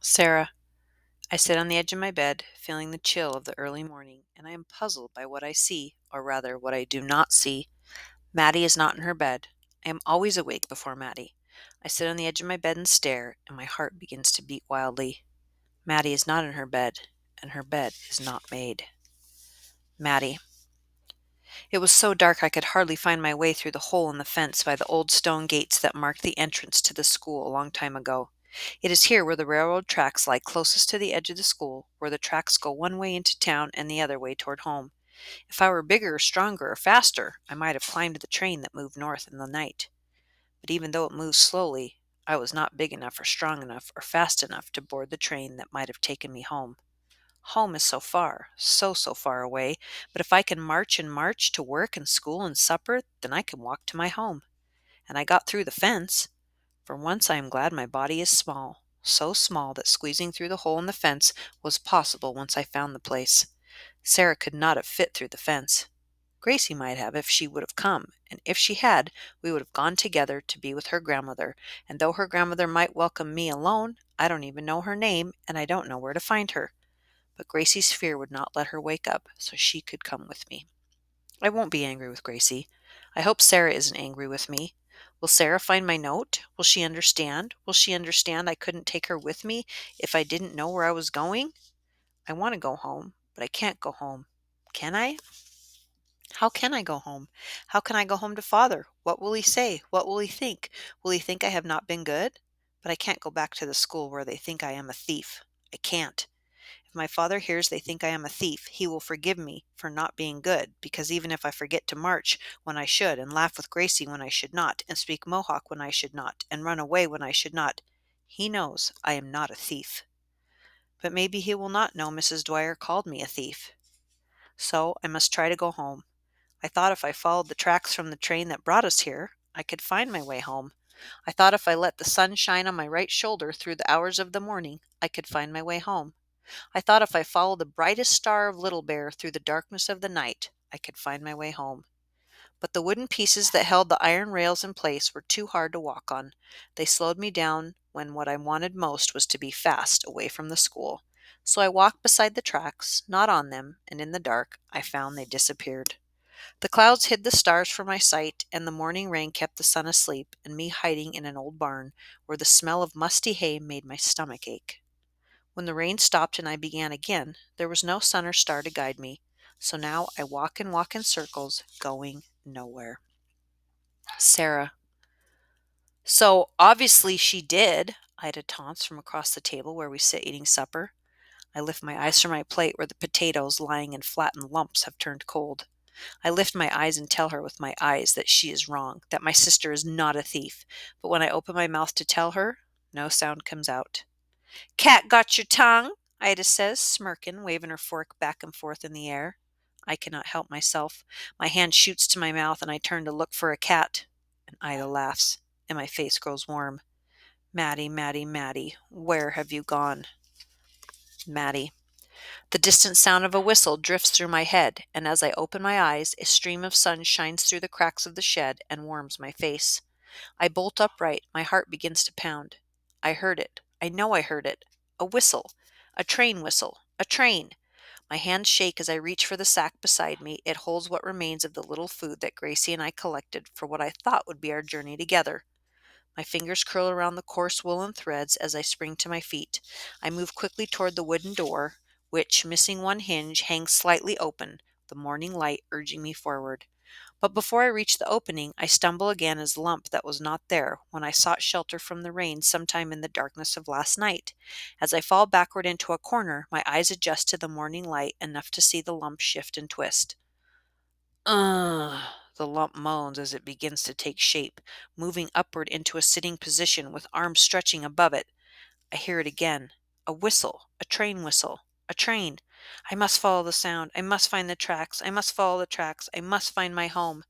Sarah, I sit on the edge of my bed, feeling the chill of the early morning, and I am puzzled by what I see, or rather, what I do not see. Maddie is not in her bed. I am always awake before Maddie. I sit on the edge of my bed and stare, and my heart begins to beat wildly. Maddie is not in her bed, and her bed is not made. Maddie. It was so dark I could hardly find my way through the hole in the fence by the old stone gates that marked the entrance to the school a long time ago. It is here where the railroad tracks lie closest to the edge of the school, where the tracks go one way into town and the other way toward home. If I were bigger or stronger or faster, I might have climbed the train that moved north in the night. But even though it moved slowly, I was not big enough or strong enough or fast enough to board the train that might have taken me home. Home is so far, so far away, but if I can march and march to work and school and supper, then I can walk to my home. And I got through the fence. For once I am glad my body is small, so small that squeezing through the hole in the fence was possible once I found the place. Sarah could not have fit through the fence. Gracie might have if she would have come, and if she had, we would have gone together to be with her grandmother, and though her grandmother might welcome me alone, I don't even know her name, and I don't know where to find her. But Gracie's fear would not let her wake up, so she could come with me. I won't be angry with Gracie. I hope Sarah isn't angry with me. Will Sarah find my note? Will she understand? Will she understand I couldn't take her with me if I didn't know where I was going? I want to go home, but I can't go home. Can I? How can I go home? How can I go home to father? What will he say? What will he think? Will he think I have not been good? But I can't go back to the school where they think I am a thief. I can't. If my father hears they think I am a thief, he will forgive me for not being good, because even if I forget to march when I should, and laugh with Gracie when I should not, and speak Mohawk when I should not, and run away when I should not, he knows I am not a thief. But maybe he will not know Mrs. Dwyer called me a thief. So I must try to go home. I thought if I followed the tracks from the train that brought us here, I could find my way home. I thought if I let the sun shine on my right shoulder through the hours of the morning, I could find my way home. I thought if I followed the brightest star of Little Bear through the darkness of the night, I could find my way home. But the wooden pieces that held the iron rails in place were too hard to walk on. They slowed me down when what I wanted most was to be fast away from the school. So I walked beside the tracks, not on them, and in the dark I found they disappeared. The clouds hid the stars from my sight, and the morning rain kept the sun asleep, and me hiding in an old barn, where the smell of musty hay made my stomach ache. When the rain stopped and I began again, there was no sun or star to guide me, so now I walk and walk in circles, going nowhere. Sarah. So obviously she did, Ida taunts from across the table where we sit eating supper. I lift my eyes from my plate where the potatoes lying in flattened lumps have turned cold. I lift my eyes and tell her with my eyes that she is wrong, that my sister is not a thief. But when I open my mouth to tell her, no sound comes out. Cat got your tongue? Ida says, smirking, waving her fork back and forth in the air. I cannot help myself. My hand shoots to my mouth and I turn to look for a cat. And Ida laughs, and my face grows warm. Maddie, Maddie, Maddie, where have you gone? Maddie. The distant sound of a whistle drifts through my head, and as I open my eyes, a stream of sun shines through the cracks of the shed and warms my face. I bolt upright, my heart begins to pound. I heard it. I know I heard it. A whistle. A train whistle. A train. My hands shake as I reach for the sack beside me. It holds what remains of the little food that Gracie and I collected for what I thought would be our journey together. My fingers curl around the coarse woolen threads as I spring to my feet. I move quickly toward the wooden door, which, missing one hinge, hangs slightly open, the morning light urging me forward. But before I reach the opening, I stumble again as lump that was not there when I sought shelter from the rain sometime in the darkness of last night. As I fall backward into a corner, my eyes adjust to the morning light enough to see the lump shift and twist. Ugh! The lump moans as it begins to take shape, moving upward into a sitting position with arms stretching above it. I hear it again. A whistle. A train whistle. A train. I must follow the sound. I must find the tracks. I must follow the tracks. I must find my home.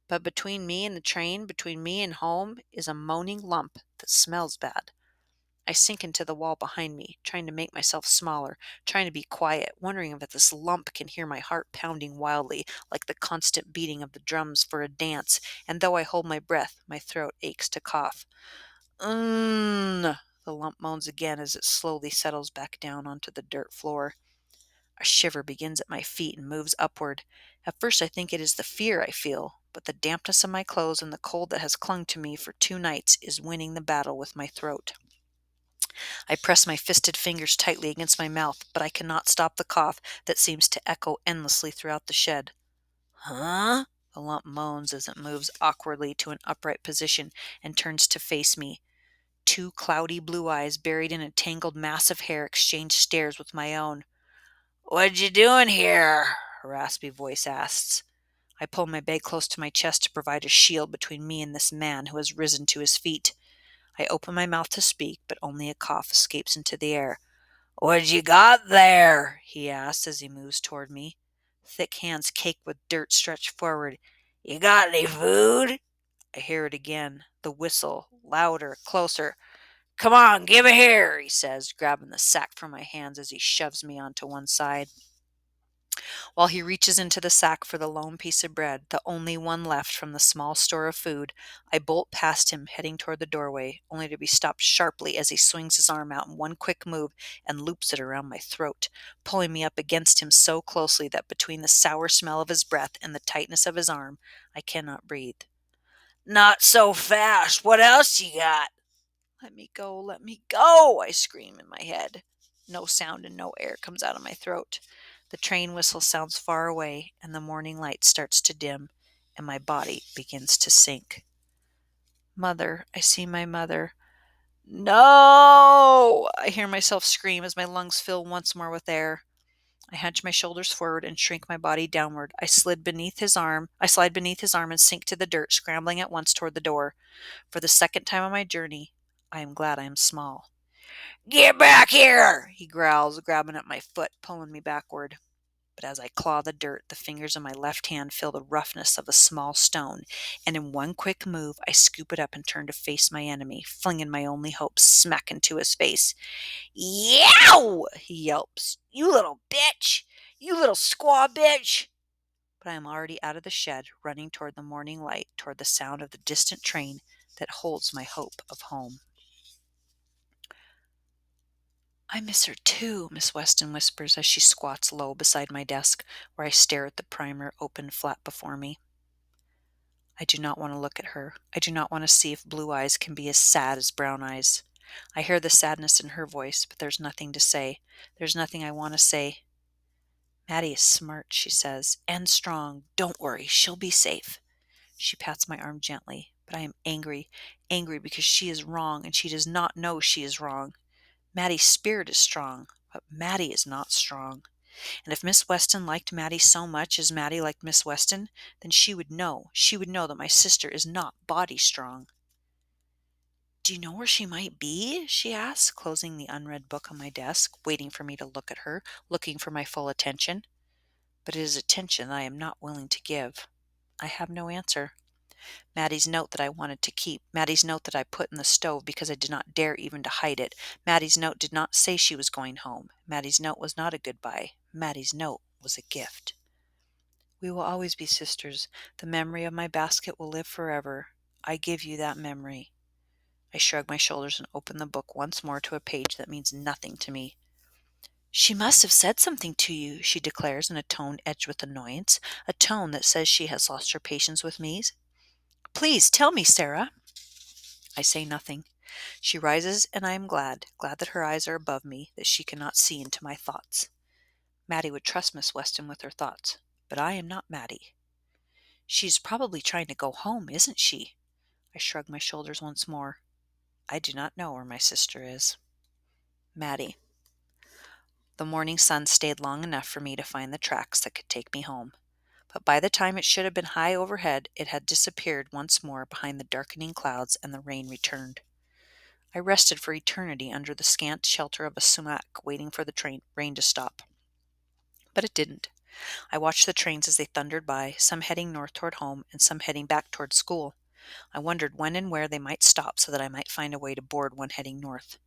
But between me and the train, between me and home, is a moaning lump that smells bad. I sink into the wall behind me, trying to make myself smaller, trying to be quiet, wondering if this lump can hear my heart pounding wildly, like the constant beating of the drums for a dance, and though I hold my breath, my throat aches to cough. The The lump moans again as it slowly settles back down onto the dirt floor. A shiver begins at my feet and moves upward. At first I think it is the fear I feel, but the dampness of my clothes and the cold that has clung to me for 2 nights is winning the battle with my throat. I press my fisted fingers tightly against my mouth, but I cannot stop the cough that seems to echo endlessly throughout the shed. Huh? The lump moans as it moves awkwardly to an upright position and turns to face me. 2 cloudy blue eyes buried in a tangled mass of hair exchange stares with my own. "What you doing here?" a raspy voice asks. I pull my bag close to my chest to provide a shield between me and this man who has risen to his feet. I open my mouth to speak, but only a cough escapes into the air. "What you got there?" he asks as he moves toward me. Thick hands caked with dirt stretch forward. "You got any food?" I hear it again. The whistle, louder, closer. "Come on, give it here," he says, grabbing the sack from my hands as he shoves me onto one side. While he reaches into the sack for the lone piece of bread, the only one left from the small store of food, I bolt past him, heading toward the doorway, only to be stopped sharply as he swings his arm out in one quick move and loops it around my throat, pulling me up against him so closely that between the sour smell of his breath and the tightness of his arm, I cannot breathe. "Not so fast. What else you got?" "Let me go, let me go," I scream in my head. No sound and no air comes out of my throat. The train whistle sounds far away, and the morning light starts to dim, and my body begins to sink. Mother, I see my mother. "No!" I hear myself scream as my lungs fill once more with air. I hunch my shoulders forward and shrink my body downward. I slide beneath his arm and sink to the dirt, scrambling at once toward the door. For the second time on my journey, I am glad I am small. "Get back here!" he growls, grabbing at my foot, pulling me backward. But as I claw the dirt, the fingers of my left hand feel the roughness of a small stone, and in one quick move, I scoop it up and turn to face my enemy, flinging my only hope smack into his face. "Yow!" he yelps. "You little bitch! You little squaw bitch!" But I am already out of the shed, running toward the morning light, toward the sound of the distant train that holds my hope of home. "I miss her too," Miss Weston whispers as she squats low beside my desk, where I stare at the primer open flat before me. I do not want to look at her. I do not want to see if blue eyes can be as sad as brown eyes. I hear the sadness in her voice, but there's nothing to say. There's nothing I want to say. "Maddie is smart," she says, "and strong. Don't worry, she'll be safe." She pats my arm gently, but I am angry because she is wrong and she does not know she is wrong. Maddie's spirit is strong, but Maddie is not strong. And if Miss Weston liked Maddie so much as Maddie liked Miss Weston, then she would know. She would know that my sister is not body strong. "Do you know where she might be?" she asks, closing the unread book on my desk, waiting for me to look at her, looking for my full attention. But it is attention I am not willing to give. I have no answer. Maddie's note that I wanted to keep, Maddie's note that I put in the stove because I did not dare even to hide it. Maddie's note did not say she was going home. Maddie's note was not a goodbye. Maddie's note was a gift. "We will always be sisters. The memory of my basket will live forever. I give you that memory." I shrug my shoulders and open the book once more to a page that means nothing to me. "She must have said something to you," she declares in a tone edged with annoyance, a tone that says she has lost her patience with me. "Please tell me, Sarah." I say nothing. She rises, and I am glad that her eyes are above me, that she cannot see into my thoughts. Maddie would trust Miss Weston with her thoughts, but I am not Maddie. "She's probably trying to go home, isn't she?" I shrug my shoulders once more. I do not know where my sister is. Maddie. The morning sun stayed long enough for me to find the tracks that could take me home. But by the time it should have been high overhead, it had disappeared once more behind the darkening clouds, and the rain returned. I rested for eternity under the scant shelter of a sumac, waiting for the rain to stop. But it didn't. I watched the trains as they thundered by, some heading north toward home and some heading back toward school. I wondered when and where they might stop so that I might find a way to board one heading north.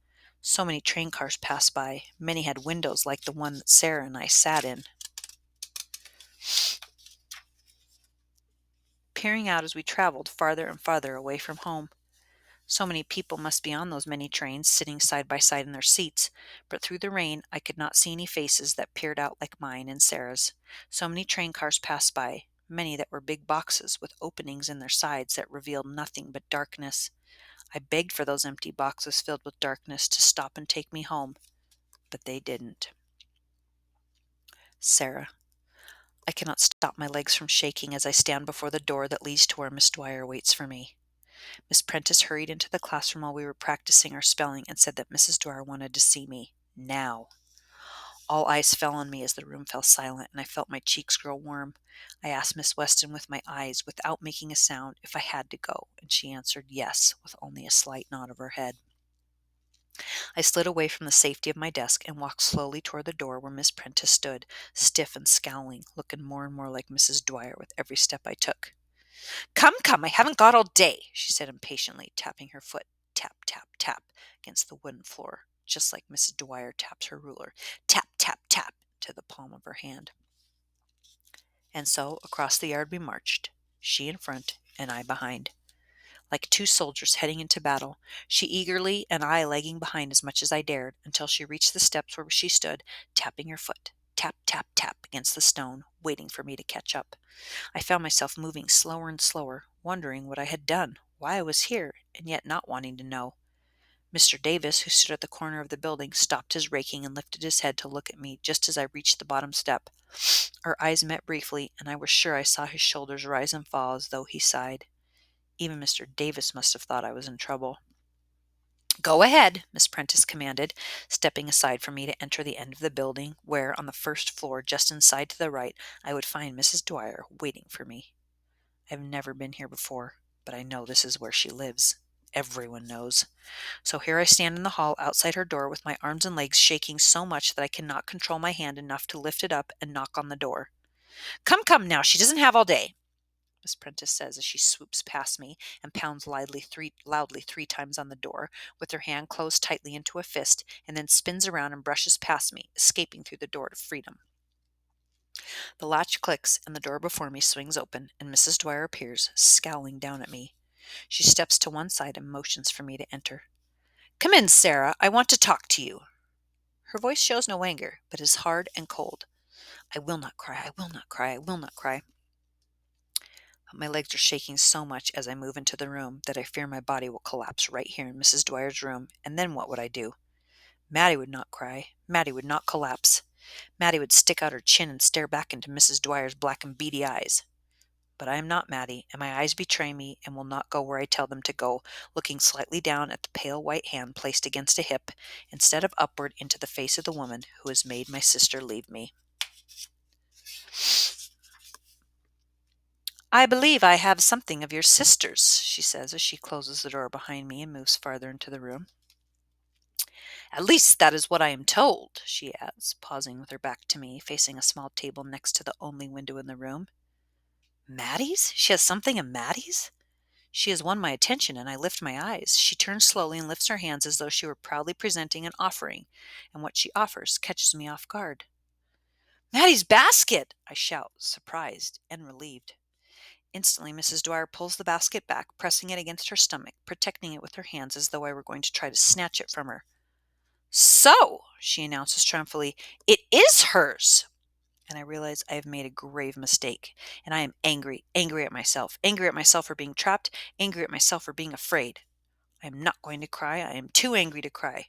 So many train cars passed by. Many had windows like the one that Sarah and I sat in, peering out as we traveled farther and farther away from home. So many people must be on those many trains, sitting side by side in their seats, but through the rain I could not see any faces that peered out like mine and Sarah's. So many train cars passed by, many that were big boxes with openings in their sides that revealed nothing but darkness. I begged for those empty boxes filled with darkness to stop and take me home, but they didn't. Sarah. I cannot stop my legs from shaking as I stand before the door that leads to where Miss Dwyer waits for me. Miss Prentice hurried into the classroom while we were practicing our spelling and said that Mrs. Dwyer wanted to see me. Now. All eyes fell on me as the room fell silent, and I felt my cheeks grow warm. I asked Miss Weston with my eyes, without making a sound, if I had to go, and she answered yes, with only a slight nod of her head. I slid away from the safety of my desk and walked slowly toward the door where Miss Prentice stood, stiff and scowling, looking more and more like Mrs. Dwyer with every step I took. Come, come, I haven't got all day, she said impatiently, tapping her foot, tap, tap, tap, against the wooden floor, just like Mrs. Dwyer taps her ruler, tap, tap, tap, to the palm of her hand. And so across the yard we marched, she in front and I behind. Like two soldiers heading into battle, she eagerly and I lagging behind as much as I dared, until she reached the steps where she stood, tapping her foot, tap, tap, tap, against the stone, waiting for me to catch up. I found myself moving slower and slower, wondering what I had done, why I was here, and yet not wanting to know. Mr. Davis, who stood at the corner of the building, stopped his raking and lifted his head to look at me just as I reached the bottom step. Our eyes met briefly, and I was sure I saw his shoulders rise and fall as though he sighed. Even Mr. Davis must have thought I was in trouble. Go ahead, Miss Prentice commanded, stepping aside for me to enter the end of the building, where, on the first floor, just inside to the right, I would find Mrs. Dwyer waiting for me. I've never been here before, but I know this is where she lives. Everyone knows. So here I stand in the hall outside her door with my arms and legs shaking so much that I cannot control my hand enough to lift it up and knock on the door. Come, come now, she doesn't have all day, Miss Prentice says as she swoops past me and pounds loudly three times on the door, with her hand closed tightly into a fist, and then spins around and brushes past me, escaping through the door to freedom. The latch clicks, and the door before me swings open, and Mrs. Dwyer appears, scowling down at me. She steps to one side and motions for me to enter. Come in, Sarah. I want to talk to you. Her voice shows no anger, but is hard and cold. I will not cry. I will not cry. I will not cry. My legs are shaking so much as I move into the room that I fear my body will collapse right here in Mrs. Dwyer's room, and then what would I do? Maddie would not cry. Maddie would not collapse. Maddie would stick out her chin and stare back into Mrs. Dwyer's black and beady eyes. But I am not Maddie, and my eyes betray me and will not go where I tell them to go, looking slightly down at the pale white hand placed against a hip, instead of upward into the face of the woman who has made my sister leave me. I believe I have something of your sister's, she says as she closes the door behind me and moves farther into the room. At least that is what I am told, she adds, pausing with her back to me, facing a small table next to the only window in the room. Maddie's? She has something of Maddie's? She has won my attention, and I lift my eyes. She turns slowly and lifts her hands as though she were proudly presenting an offering, and what she offers catches me off guard. Maddie's basket! I shout, surprised and relieved. Instantly, Mrs. Dwyer pulls the basket back, pressing it against her stomach, protecting it with her hands as though I were going to try to snatch it from her. So, she announces triumphantly, it is hers! And I realize I have made a grave mistake, and I am angry at myself for being trapped, angry at myself for being afraid. I am not going to cry. I am too angry to cry.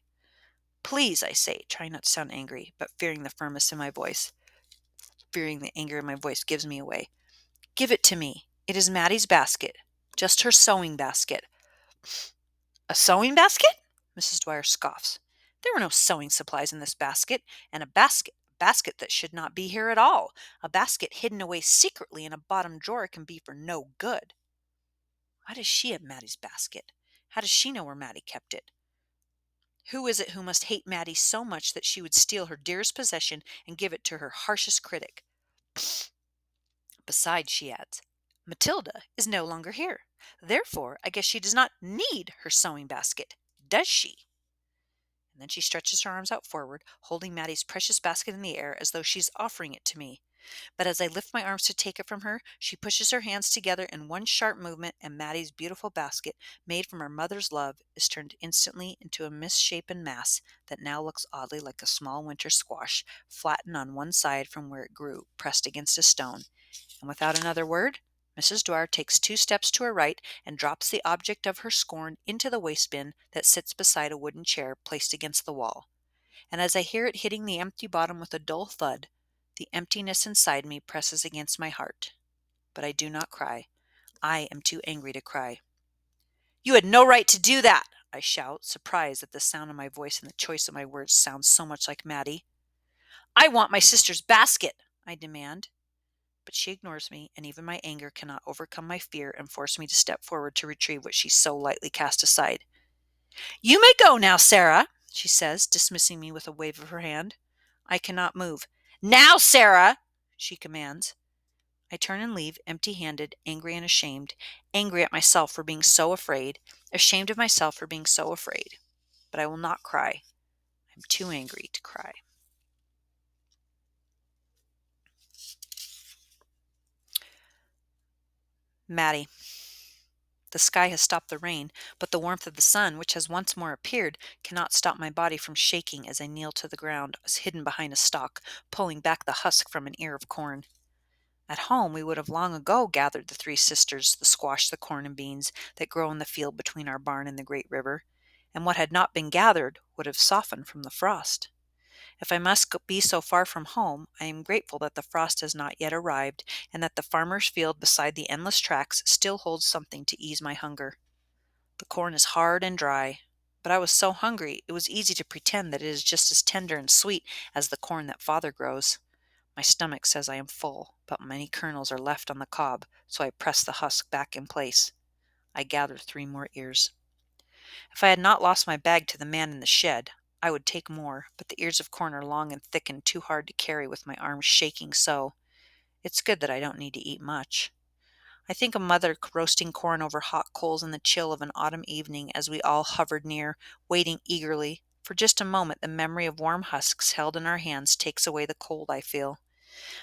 Please, I say, trying not to sound angry, but fearing the firmness in my voice. Fearing the anger in my voice gives me away. Give it to me. It is Maddie's basket. Just her sewing basket. A sewing basket? Mrs. Dwyer scoffs. There were no sewing supplies in this basket, and a basket that should not be here at all. A basket hidden away secretly in a bottom drawer can be for no good. Why does she have Maddie's basket? How does she know where Maddie kept it? Who is it who must hate Maddie so much that she would steal her dearest possession and give it to her harshest critic? Besides, she adds, Matilda is no longer here. Therefore, I guess she does not need her sewing basket, does she? And then she stretches her arms out forward, holding Maddie's precious basket in the air as though she's offering it to me. But as I lift my arms to take it from her, she pushes her hands together in one sharp movement, and Maddie's beautiful basket, made from her mother's love, is turned instantly into a misshapen mass that now looks oddly like a small winter squash, flattened on one side from where it grew, pressed against a stone. And without another word, Mrs. Dwyer takes 2 steps to her right and drops the object of her scorn into the waste bin that sits beside a wooden chair placed against the wall. And as I hear it hitting the empty bottom with a dull thud, the emptiness inside me presses against my heart. But I do not cry. I am too angry to cry. "You had no right to do that!" I shout, surprised that the sound of my voice and the choice of my words sounds so much like Maddie. "I want my sister's basket!" I demand. But she ignores me, and even my anger cannot overcome my fear and force me to step forward to retrieve what she so lightly cast aside. "You may go now, Sarah," she says, dismissing me with a wave of her hand. I cannot move. "Now, Sarah!" she commands. I turn and leave, empty-handed, angry and ashamed, angry at myself for being so afraid, ashamed of myself for being so afraid. But I will not cry. I'm too angry to cry. Maddie. The sky has stopped the rain, but the warmth of the sun, which has once more appeared, cannot stop my body from shaking as I kneel to the ground, hidden behind a stalk, pulling back the husk from an ear of corn. At home, we would have long ago gathered the 3 sisters, the squash, the corn, and beans that grow in the field between our barn and the great river, and what had not been gathered would have softened from the frost. If I must be so far from home, I am grateful that the frost has not yet arrived, and that the farmer's field beside the endless tracks still holds something to ease my hunger. The corn is hard and dry, but I was so hungry it was easy to pretend that it is just as tender and sweet as the corn that father grows. My stomach says I am full, but many kernels are left on the cob, so I press the husk back in place. I gather 3 more ears. If I had not lost my bag to the man in the shed, I would take more, but the ears of corn are long and thick and too hard to carry with my arms shaking so. It's good that I don't need to eat much. I think of Mother roasting corn over hot coals in the chill of an autumn evening as we all hovered near, waiting eagerly. For just a moment the memory of warm husks held in our hands takes away the cold I feel.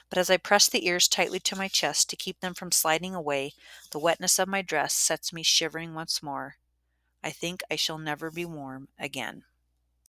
But as I press the ears tightly to my chest to keep them from sliding away, the wetness of my dress sets me shivering once more. I think I shall never be warm again.